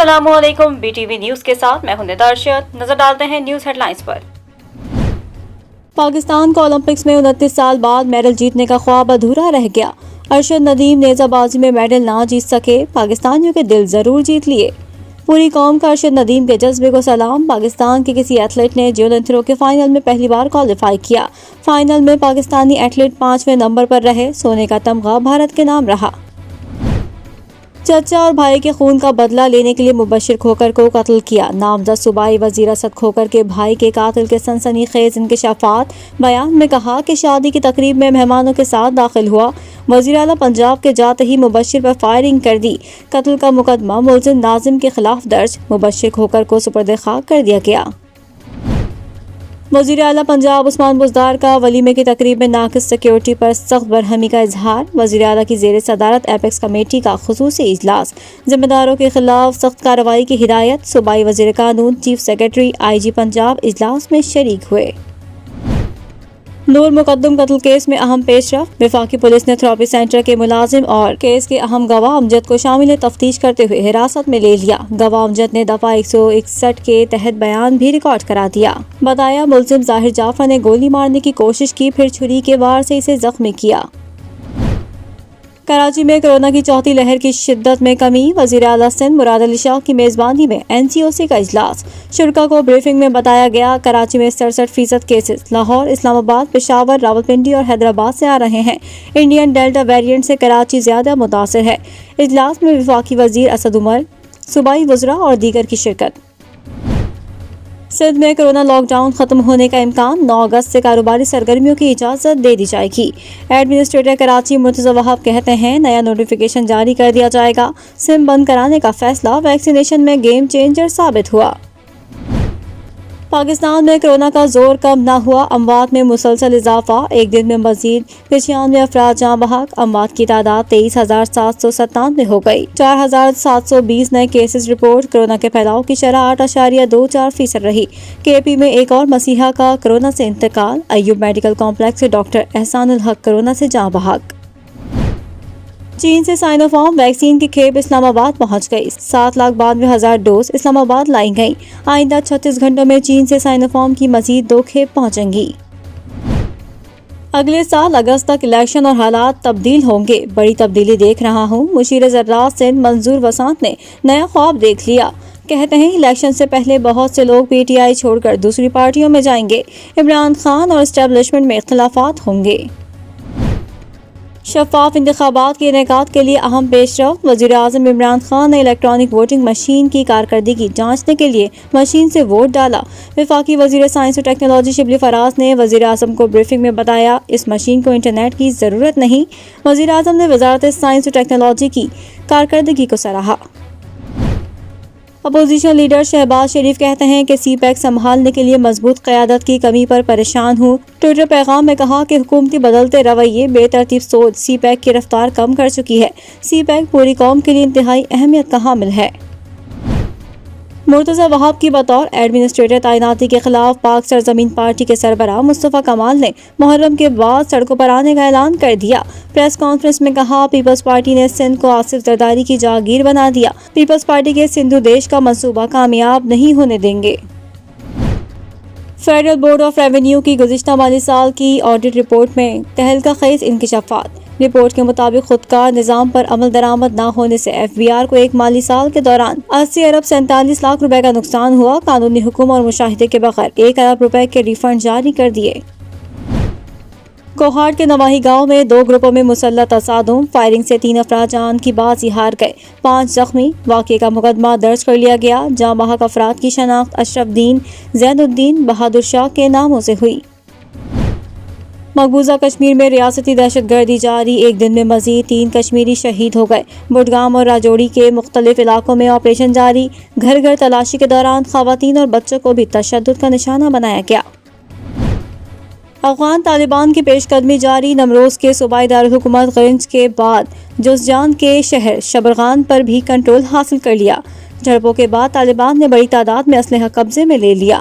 السلام علیکم، B T V news کے ساتھ میں ہوں ندارشد۔ نظر ڈالتے ہیں نیوز ہیڈ لائنز پر۔ پاکستان کو اولمپکس میں 29 سال بعد میڈل جیتنے کا خواب ادھورا رہ گیا۔ ارشد ندیم نیزہ بازی میں میڈل نہ جیت سکے، پاکستانیوں کے دل ضرور جیت لیے۔ پوری قوم کا ارشد ندیم کے جذبے کو سلام۔ پاکستان کے کسی ایتھلیٹ نے جیولن تھرو کے فائنل میں پہلی بار کوالیفائی کیا۔ فائنل میں پاکستانی ایتھلیٹ 5ویں نمبر پر رہے، سونے کا تمغہ بھارت کے نام رہا۔ چچا اور بھائی کے خون کا بدلہ لینے کے لیے مبشر کھوکر کو قتل کیا۔ نامزد صوبائی وزیر اسد کھوکر کے بھائی کے قاتل کے سنسنی خیز انکشافات۔ بیان میں کہا کہ شادی کی تقریب میں مہمانوں کے ساتھ داخل ہوا، وزیر اعلیٰ پنجاب کے جاتے ہی مبشر پر فائرنگ کر دی۔ قتل کا مقدمہ ملزم ناظم کے خلاف درج، مبشر کھوکر کو سپرد خاک کر دیا گیا۔ وزیر اعلیٰ پنجاب عثمان بزدار کا ولیمے کی تقریب میں ناقص سیکیورٹی پر سخت برہمی کا اظہار۔ وزیر اعلیٰ کی زیر صدارت ایپیکس کمیٹی کا خصوصی اجلاس، ذمہ داروں کے خلاف سخت کارروائی کی ہدایت۔ صوبائی وزیر قانون، چیف سیکریٹری، آئی جی پنجاب اجلاس میں شریک ہوئے۔ نور مقدم قتل کیس میں اہم پیش رفت، وفاقی پولیس نے تھراپی سینٹر کے ملازم اور کیس کے اہم گواہ امجد کو شامل تفتیش کرتے ہوئے حراست میں لے لیا۔ گواہ امجد نے دفعہ 161 کے تحت بیان بھی ریکارڈ کرا دیا۔ بتایا ملزم ظاہر جعفر نے گولی مارنے کی کوشش کی، پھر چھری کے وار سے اسے زخمی کیا۔ کراچی میں کورونا کی چوتھی لہر کی شدت میں کمی، وزیر اعلیٰ سندھ مراد علی شاہ کی میزبانی میں NCOC کا اجلاس۔ شرکاء کو بریفنگ میں بتایا گیا کراچی میں 67% کیسز لاہور، اسلام آباد، پشاور، راولپنڈی اور حیدرآباد سے آ رہے ہیں۔ انڈین ڈیلٹا ویریئنٹ سے کراچی زیادہ متاثر ہے۔ اجلاس میں وفاقی وزیر اسد عمر، صوبائی وزراء اور دیگر کی شرکت۔ سندھ میں کورونا لاک ڈاؤن ختم ہونے کا امکان، 9 اگست سے کاروباری سرگرمیوں کی اجازت دے دی جائے گی۔ ایڈمنسٹریٹر کراچی مرتضی وہاب کہتے ہیں نیا نوٹیفیکیشن جاری کر دیا جائے گا۔ سم بند کرانے کا فیصلہ ویکسینیشن میں گیم چینجر ثابت ہوا۔ پاکستان میں کورونا کا زور کم نہ ہوا، اموات میں مسلسل اضافہ، ایک دن میں مزید 95 افراد جاں بحق، اموات کی تعداد 23,797 ہو گئی، 4,720 نئے کیسز رپورٹ۔ کورونا کے پھیلاؤ کی شرح 8.24% رہی۔ KP میں ایک اور مسیحا کا کورونا سے انتقال، ایوب میڈیکل کمپلیکس کے ڈاکٹر احسان الحق کورونا سے جاں بحق۔ چین سے سائنو فارم ویکسین کی کھیپ اسلام آباد پہنچ گئی، 7,92,000 ڈوز اسلام آباد لائی گئیں۔ آئندہ 36 گھنٹوں میں چین سے سائنو فارم کی مزید 2 کھیپ پہنچیں گی۔ اگلے سال اگست تک الیکشن اور حالات تبدیل ہوں گے، بڑی تبدیلی دیکھ رہا ہوں، مشیر زراعت سندھ منظور وسانت نے نیا خواب دیکھ لیا۔ کہتے ہیں الیکشن سے پہلے بہت سے لوگ PTI چھوڑ کر دوسری پارٹیوں میں جائیں گے، عمران خان اور اسٹیبلشمنٹ میں اختلافات ہوں گے۔ شفاف انتخابات کے انعقاد کے لیے اہم پیش رفت، وزیر اعظم عمران خان نے الیکٹرانک ووٹنگ مشین کی کارکردگی جانچنے کے لیے مشین سے ووٹ ڈالا۔ وفاقی وزیر سائنس و ٹیکنالوجی شبلی فراز نے وزیر اعظم کو بریفنگ میں بتایا اس مشین کو انٹرنیٹ کی ضرورت نہیں۔ وزیر اعظم نے وزارت سائنس و ٹیکنالوجی کی کارکردگی کو سراہا۔ اپوزیشن لیڈر شہباز شریف کہتے ہیں کہ CPEC سنبھالنے کے لیے مضبوط قیادت کی کمی پر پریشان ہوں۔ ٹویٹر پیغام میں کہا کہ حکومتی بدلتے رویے، بے ترتیب سوچ CPEC کی رفتار کم کر چکی ہے۔ CPEC پوری قوم کے لیے انتہائی اہمیت کا حامل ہے۔ مرتضی وہاب کی بطور ایڈمنسٹریٹر تعیناتی کے خلاف پاک سرزمین پارٹی کے سربراہ مصطفیٰ کمال نے محرم کے بعد سڑکوں پر آنے کا اعلان کر دیا۔ پریس کانفرنس میں کہا پیپلز پارٹی نے سندھ کو آصف زرداری کی جاگیر بنا دیا، پیپلز پارٹی کے سندھو دیش کا منصوبہ کامیاب نہیں ہونے دیں گے۔ فیڈرل بورڈ آف ریونیو کی گزشتہ مالی سال کی آڈٹ رپورٹ میں تہلکہ خیز انکشافات۔ رپورٹ کے مطابق خودکار نظام پر عمل درآمد نہ ہونے سے FBR کو ایک مالی سال کے دوران 80 ارب 47 لاکھ روپے کا نقصان ہوا۔ قانونی حکم اور مشاہدے کے بغیر 1 ارب روپے کے ری فنڈ جاری کر دیے۔ کوہاٹ کے نواحی گاؤں میں 2 گروپوں میں مسلح تصادم، فائرنگ سے 3 افراد جان کی بازی ہار گئے، 5 زخمی۔ واقعے کا مقدمہ درج کر لیا گیا۔ جاں بحق افراد کی شناخت اشرف دین، زین الدین، بہادر شاہ کے ناموں سے ہوئی۔ مقبوضہ کشمیر میں ریاستی دہشت گردی جاری، ایک دن میں مزید 3 کشمیری شہید ہو گئے۔ بڈگام اور راجوڑی کے مختلف علاقوں میں آپریشن جاری، گھر گھر تلاشی کے دوران خواتین اور بچوں کو بھی تشدد کا نشانہ بنایا گیا۔ افغان طالبان کی پیش قدمی جاری، نمروز کے صوبائی دارالحکومت گرنج کے بعد جوزجان کے شہر شبرغان پر بھی کنٹرول حاصل کر لیا۔ جھڑپوں کے بعد طالبان نے بڑی تعداد میں اسلحہ قبضے میں لے لیا۔